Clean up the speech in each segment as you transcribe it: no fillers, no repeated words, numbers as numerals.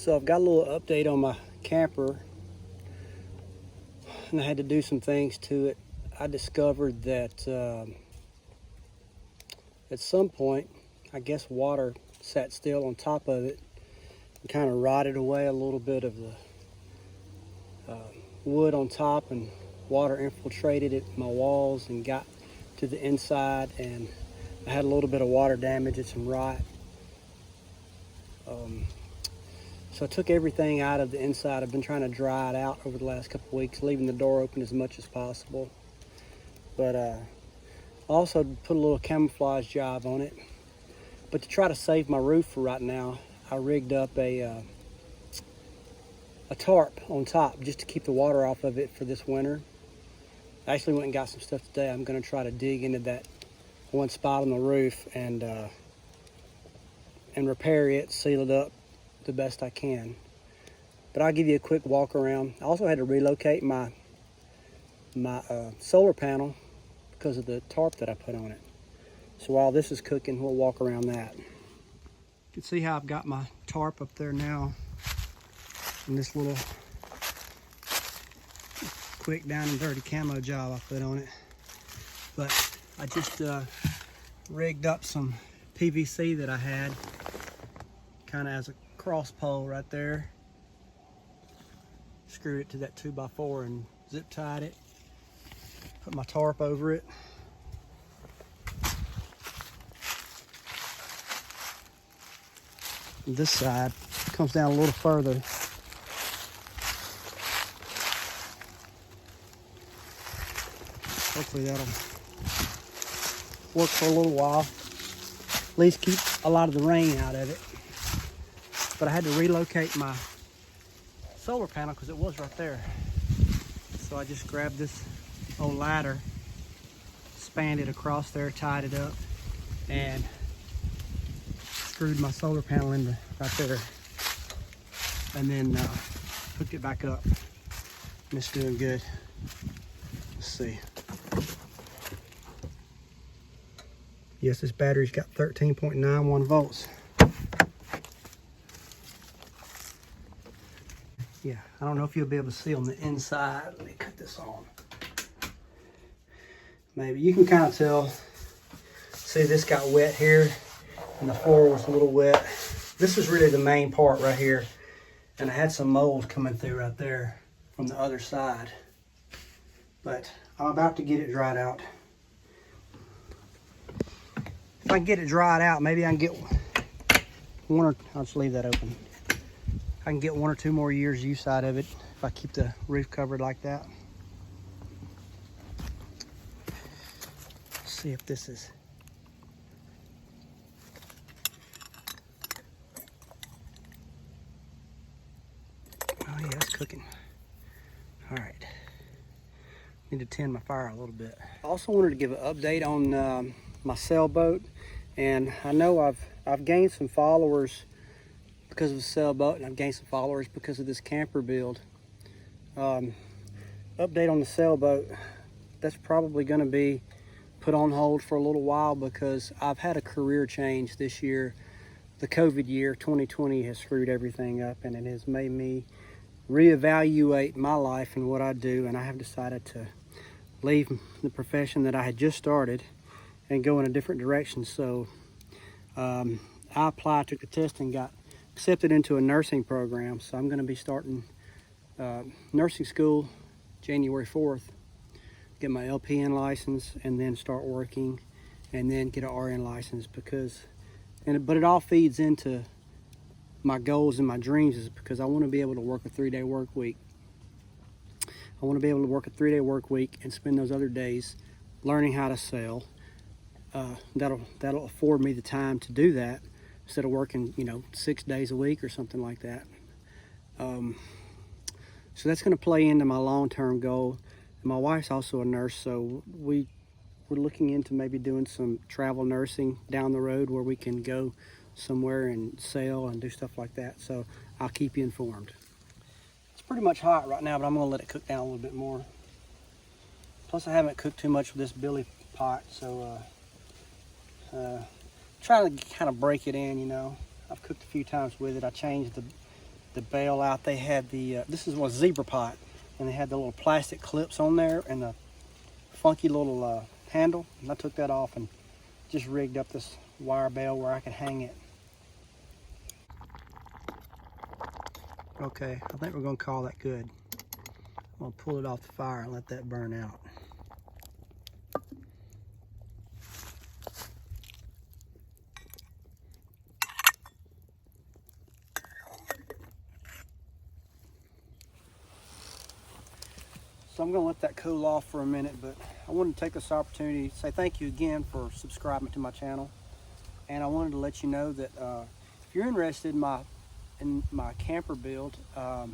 So I've got a little update on my camper, and I had to do some things to it. I discovered that at some point, I guess water sat still on top of it and kind of rotted away a little bit of the wood on top, and water infiltrated it, my walls, and got to the inside, and I had a little bit of water damage and some rot. So I took everything out of the inside. I've been trying to dry it out over the last couple of weeks, leaving the door open as much as possible. But I also put a little camouflage job on it. But to try to save my roof for right now, I rigged up a tarp on top just to keep the water off of it for this winter. I actually went and got some stuff today. I'm going to try to dig into that one spot on the roof and repair it, seal it up the best I can. But I'll give you a quick walk around. I also had to relocate my solar panel because of the tarp that I put on it. So while this is cooking, we'll walk around that. You can see how I've got my tarp up there now, and this little quick down and dirty camo job I put on it. But I just rigged up some PVC that I had kind of as a cross pole right there. Screwed it to that 2x4 and zip tied it. Put my tarp over it. And this side comes down a little further. Hopefully that'll work for a little while. At least keep a lot of the rain out of it. But I had to relocate my solar panel because it was right there. So I just grabbed this old ladder, spanned it across there, tied it up, and screwed my solar panel in right there. And then hooked it back up. And it's doing good. Let's see. Yes, this battery's got 13.91 volts. Yeah, I don't know if you'll be able to see on the inside. Let me cut this on. Maybe you can kind of tell. See, this got wet here, and the floor was a little wet. This is really the main part right here, and I had some mold coming through right there from the other side. But I'm about to get it dried out. If I can get it dried out, maybe I can get one, or I'll just leave that open. I can get 1 or 2 more years use out of it if I keep the roof covered like that. Let's see if this is. Oh yeah, it's cooking. All right. Need to tend my fire a little bit. I also wanted to give an update on my sailboat, and I know I've gained some followers because of the sailboat, and I've gained some followers because of this camper build. Update on the sailboat, that's probably going to be put on hold for a little while because I've had a career change this year. The COVID year, 2020, has screwed everything up, and it has made me reevaluate my life and what I do, and I have decided to leave the profession that I had just started and go in a different direction. So I applied, took the test, and got accepted into a nursing program. So I'm going to be starting nursing school January 4th, get my LPN license, and then start working, and then get an RN license but it all feeds into my goals and my dreams, is because I want to be able to work a 3-day work week. I want to be able to work a 3-day work week and spend those other days learning how to sail. That'll afford me the time to do that instead of working, 6 days a week or something like that. So that's going to play into my long-term goal. And my wife's also a nurse, so we're looking into maybe doing some travel nursing down the road where we can go somewhere and sail and do stuff like that. So I'll keep you informed. It's pretty much hot right now, but I'm going to let it cook down a little bit more. Plus I haven't cooked too much with this billy pot, so trying to kind of break it in, I've cooked a few times with it. I changed the bail out, they had the, this is what zebra pot, and they had the little plastic clips on there and the funky little handle. And I took that off and just rigged up this wire bail where I could hang it. Okay, I think we're gonna call that good. I'm gonna pull it off the fire and let that burn out. So I'm gonna let that cool off for a minute, but I wanted to take this opportunity to say thank you again for subscribing to my channel. And I wanted to let you know that if you're interested in my camper build, I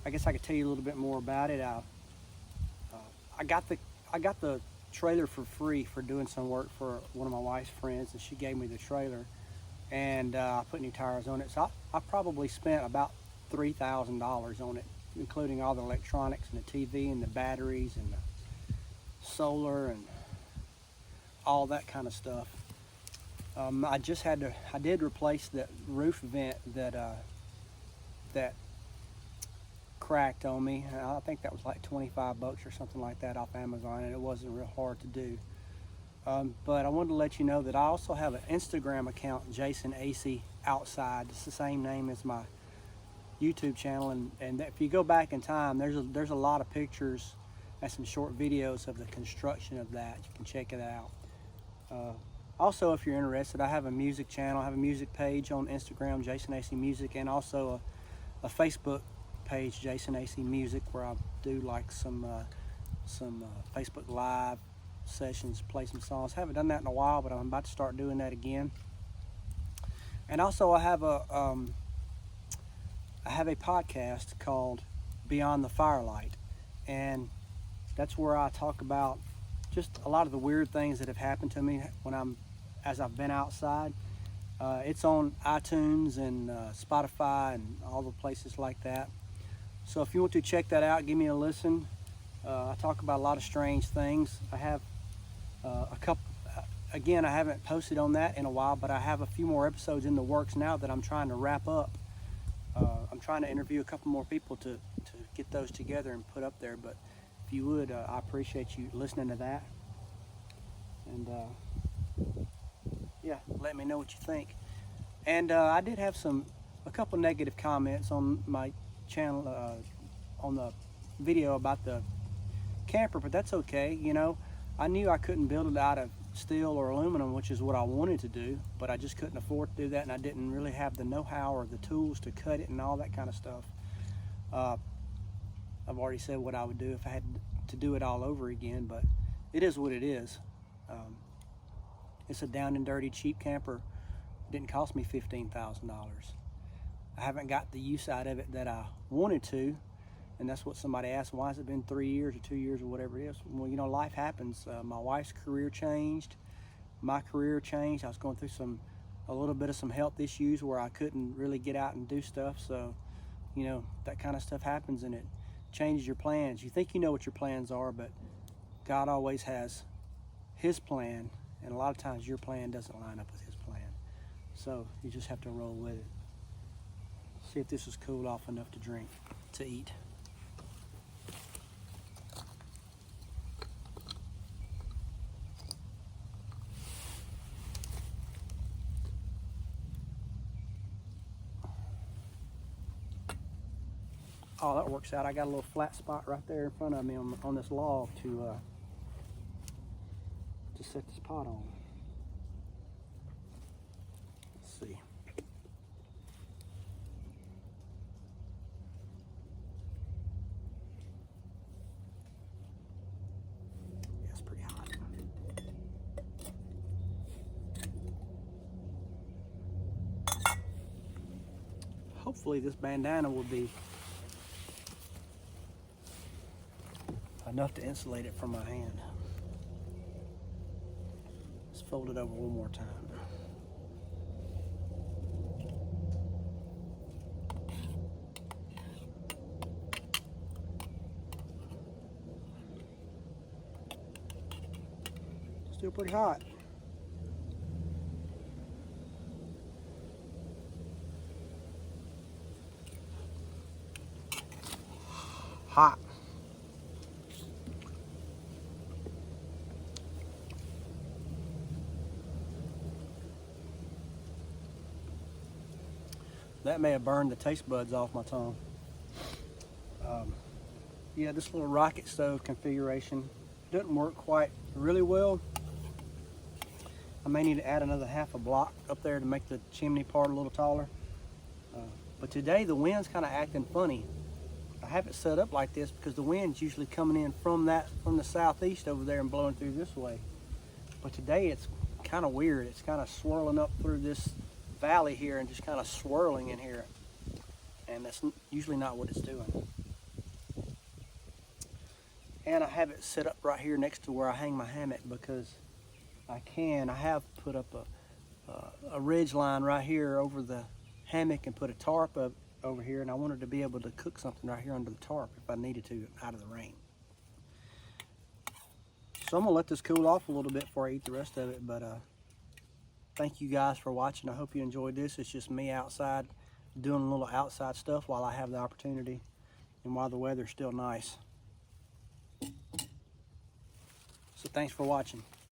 guess I could tell you a little bit more about it. I got the trailer for free for doing some work for one of my wife's friends, and she gave me the trailer, and I put new tires on it. So I probably spent about $3,000 on it, including all the electronics and the TV and the batteries and the solar and all that kind of stuff. I did replace that roof vent that cracked on me. I think that was like 25 bucks or something like that off Amazon, and it wasn't real hard to do. But I wanted to let you know that I also have an Instagram account, Jason AC Outside. It's the same name as my YouTube channel, and if you go back in time, there's a lot of pictures and some short videos of the construction of that. You can check it out. Also, if you're interested, I have a music channel. I have a music page on Instagram, Jason AC Music, and also a Facebook page, Jason AC Music, where I do like some Facebook Live sessions, play some songs. Haven't done that in a while, but I'm about to start doing that again. And also, I have a podcast called Beyond the Firelight, and that's where I talk about just a lot of the weird things that have happened to me as I've been outside. It's on iTunes and Spotify and all the places like that. So if you want to check that out, give me a listen. I talk about a lot of strange things. I have a couple. Again, I haven't posted on that in a while, but I have a few more episodes in the works now that I'm trying to wrap up. I'm trying to interview a couple more people to get those together and put up there. But if you would, I appreciate you listening to that. And yeah, let me know what you think. And I did have a couple negative comments on my channel on the video about the camper, but that's okay. You know, I knew I couldn't build it out of steel or aluminum, which is what I wanted to do, but I just couldn't afford to do that, and I didn't really have the know-how or the tools to cut it and all that kind of stuff. I've already said what I would do if I had to do it all over again, but it is what it is. It's a down and dirty cheap camper. It didn't cost me $15,000. I haven't got the use out of it that I wanted to, and that's what somebody asked, why has it been 3 years or 2 years or whatever it is? Well, you know, life happens. My wife's career changed. My career changed. I was going through a little bit of some health issues where I couldn't really get out and do stuff. So, you know, that kind of stuff happens, and it changes your plans. You think you know what your plans are, but God always has His plan, and a lot of times your plan doesn't line up with His plan. So you just have to roll with it. See if this is cooled off enough to eat. Oh, that works out. I got a little flat spot right there in front of me on this log to set this pot on. Let's see. Yeah, it's pretty hot. Hopefully this bandana will be enough to insulate it from my hand. Let's fold it over one more time. Still pretty hot. hot. That may have burned the taste buds off my tongue. Yeah, this little rocket stove configuration doesn't work quite really well. I may need to add another half a block up there to make the chimney part a little taller. But today the wind's kind of acting funny. I have it set up like this because the wind's usually coming in from the southeast over there and blowing through this way. But today it's kind of weird. It's kind of swirling up through this valley here and just kind of swirling in here. And that's usually not what it's doing. And I have it set up right here next to where I hang my hammock because I have put up a ridge line right here over the hammock and put a tarp up over here, and I wanted to be able to cook something right here under the tarp if I needed to out of the rain. So I'm gonna let this cool off a little bit before I eat the rest of it, but thank you guys for watching. I hope you enjoyed this. It's just me outside doing a little outside stuff while I have the opportunity and while the weather's still nice. So thanks for watching.